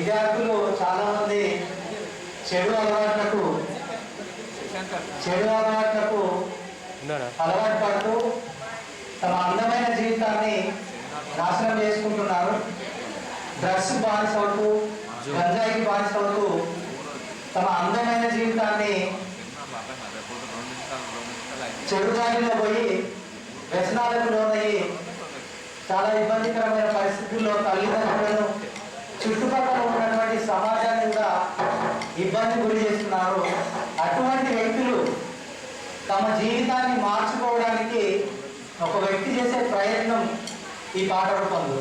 విద్యార్థులు చాలా మంది చెడు అలవాట్లకు అలవాటు పడుతూ తమ అందమైన జీవితాన్ని నాశనం చేసుకుంటున్నారు. డ్రగ్స్ బానిసవుతూ, గంజాయికి బానిసవుతూ తమ అందమైన జీవితాన్ని చెడు దారిలో పోయి వ్యసనాలకు లోనయ్యి చాలా ఇబ్బందికరమైన పరిస్థితుల్లో తల్లిదండ్రులను, చుట్టుపక్కల ఉన్నటువంటి సమాజాన్ని కూడా ఇబ్బంది గురి చేస్తున్నారు. అటువంటి వ్యక్తులు తమ జీవితాన్ని మార్చుకోవడానికి ఒక వ్యక్తి చేసే ప్రయత్నం ఈ పాట రూపంలో.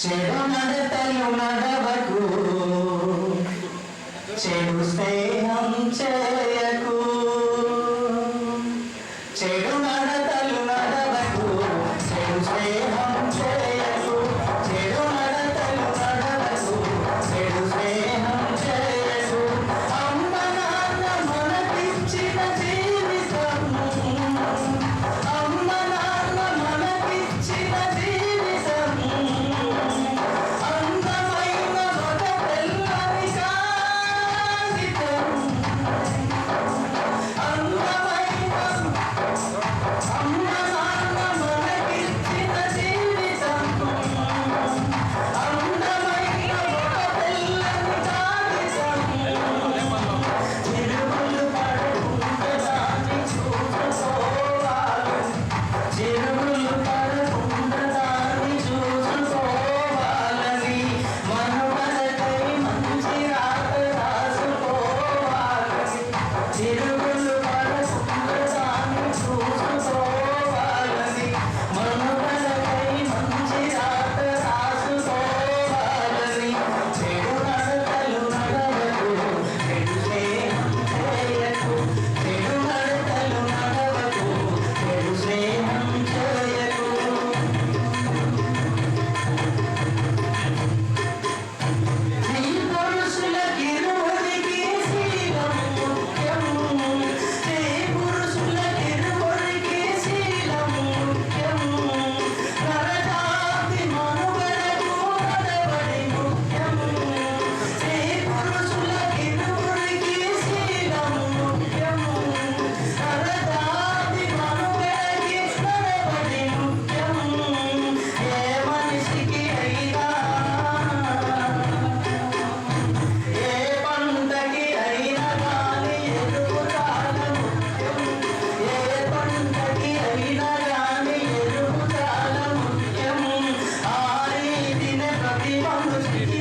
చెడు నడతలు నడవకు, చెడు స్నేహం చేయకు, చెడు నడతలు నడవకు, చెడు స్నేహం చేయకు, చెడు నడతలు నడవకు, చెడు స్నేహం చేయకు. అమ్మ నాన్న మనకిచ్చిన జీవితం, అమ్మ నాన్న మనకిచ్చిన జీవితం అందమైన ఒక తెల్లని కాగితం, అందమైన అమ్మ నాన్న మనకిచ్చిన జీవితం అందమైన ఒక తెల్లని కాగితం. చిరుగులు పడకుండా దాన్ని చూసుకోవాలి, చిరుగులు పడకుండా దాన్ని చూసుకోవాలని, మనవలకై మంచి రాత రాసుకోవాలని, చిరుగులు పడకుండా దాన్ని చూసుకోవాలని, మనవలకై మంచి రాత రాసుకోవాలని. చెడు నడతలు నడవకు, చెడు స్నేహం చేయకు, చెడు నడతలు నడవకు, చెడు స్నేహం చేయకు. స్త్రీ పురుషులకిరువురికి శీలం ముఖ్యం, స్త్రీ పురుషులకిరువురికి శీలం ముఖ్యం, నరజాతి మనుగడకు నడవడి ముఖ్యం, స్త్రీ పురుషులకిరువురికి శీలం ముఖ్యం, నరజాతి మనుగడకి నడవడి ముఖ్యం. ఏ మనిషికి అయినా, ఏ పంటకి అయినా గాని ఎదుగుదల ముఖ్యం, ఏ పంటకి అయినా గాని ఎదుగుదల ముఖ్యం. ఆ రీతినే ప్రతి మనిషికి